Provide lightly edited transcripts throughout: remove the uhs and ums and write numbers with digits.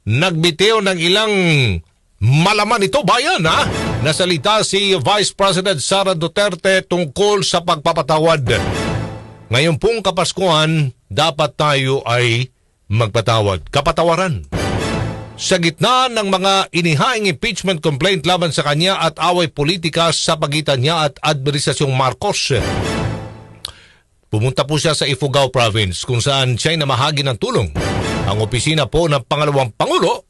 nagbitiw ng ilang malaman ito bayan Nasalita si Vice President Sara Duterte tungkol sa pagpapatawad. Ngayon pong Kapaskuhan, dapat tayo ay magpatawad. Kapatawaran. Sa gitna ng mga inihaing impeachment complaint laban sa kanya at away politika sa pagitan niya at Administrasyong Marcos, pumunta po siya sa Ifugao Province kung saan siya'y namahagi ng tulong. Ang opisina po ng Pangalawang Pangulo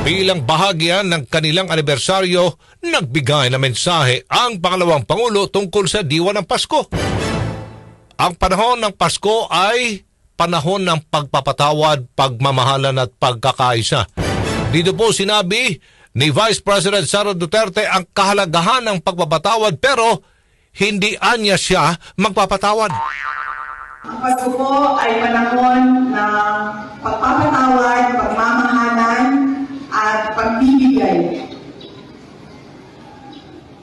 bilang bahagyan ng kanilang anibersaryo, nagbigay na mensahe ang Pangalawang Pangulo tungkol sa diwa ng Pasko. Ang panahon ng Pasko ay panahon ng pagpapatawad, pagmamahalan at pagkakaisa. Dito po sinabi ni Vice President Sara Duterte ang kahalagahan ng pagpapatawad pero hindi anya siya magpapatawad. Ang Pasko po ay panahon ng pagpapatawad, pagmamahalan at pagbibigay.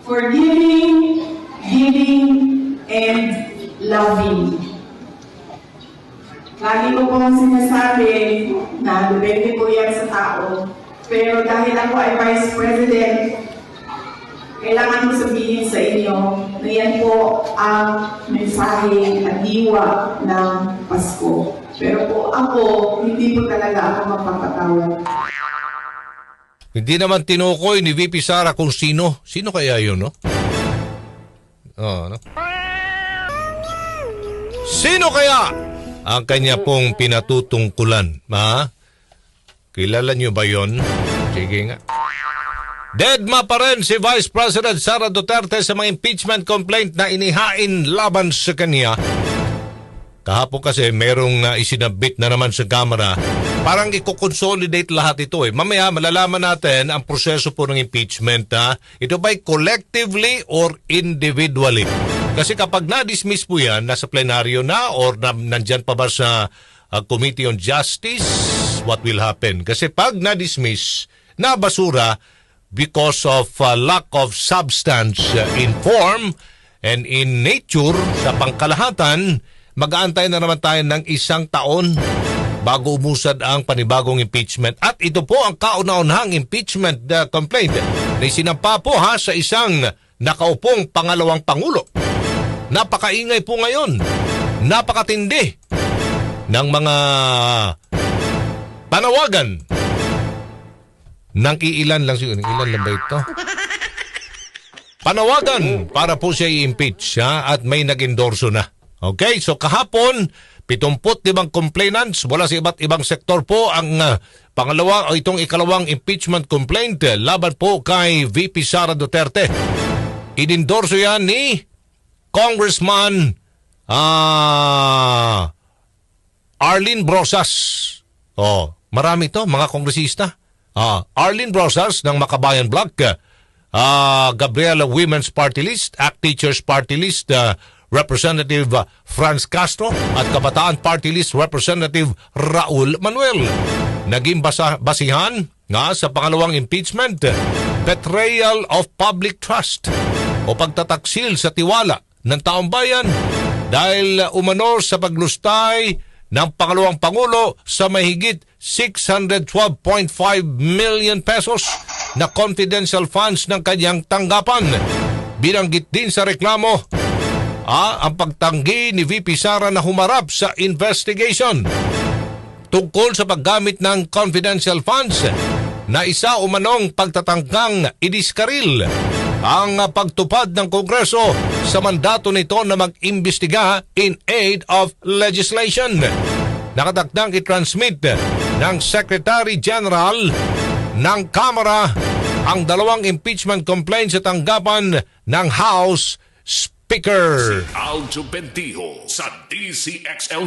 Forgiving, giving, and loving. Lagi ko pong sinasabi na depende po yan sa tao. Pero dahil ako ay Vice President, kailangan ko sabihin sa inyo na yan po ang mensahe at diwa ng Pasko. Pero po ako, hindi po talaga ako magpapatawad. Hindi naman tinukoy ni VP Sara kung sino. Sino kaya yun, no? No? Sino kaya ang kanya pong pinatutungkulan? Kilala nyo ba yun? Sige nga. Deadma pa rin si Vice President Sara Duterte sa mga impeachment complaint na inihain laban sa kanya. Kahapon kasi merong isinabit na naman sa Kamara. Parang i-consolidate lahat ito Mamaya malalaman natin ang proseso po ng impeachment. Ito ba'y collectively or individually? Kasi kapag na-dismiss po yan, nasa plenaryo na or nandyan pa ba sa Committee on Justice, what will happen? Kasi pag na-dismiss, na-basura because of lack of substance in form and in nature sa pangkalahatan, mag-aantay na naman tayo ng 1 taon bago umusad ang panibagong impeachment. At ito po ang kauna-unahang impeachment complaint na isinampa po sa isang nakaupong Pangalawang Pangulo. Napakaingay po ngayon, napakatindi ng mga panawagan ng ilan lang siguro. Ilan lang ba ito? Panawagan para po siya i-impeach at may nag-endorso na. Okay, so kahapon, 75 complainants mula sa iba't ibang sektor po ang itong ikalawang impeachment complaint laban po kay VP Sara Duterte. Inendorso yan ni Congressman Arlene Brosas. Marami to, mga kongresista. Arlene Brosas ng Makabayan Bloc, Gabriela Women's Party List, ACT Teachers Party List, Representative Franz Castro at Kabataan Party List Representative Raul Manuel. Naging basihan sa pangalawang impeachment, betrayal of public trust o pagtataksil sa tiwala ng taong bayan dahil umano sa paglustay ng Pangalawang Pangulo sa mahigit 612.5 million pesos na confidential funds ng kanyang tanggapan. Binanggit din sa reklamo ang pagtanggi ni VP Sara na humarap sa investigation tungkol sa paggamit ng confidential funds na isa umanong pagtatangkang idiskaril ang pagtupad ng Kongreso sa mandato nito na mag-imbestiga in aid of legislation. Nakatakdang i-transmit ng Secretary General ng Kamara ang dalawang impeachment complaints sa tanggapan ng House Speaker. Si Aljo Bendijo sa DCXL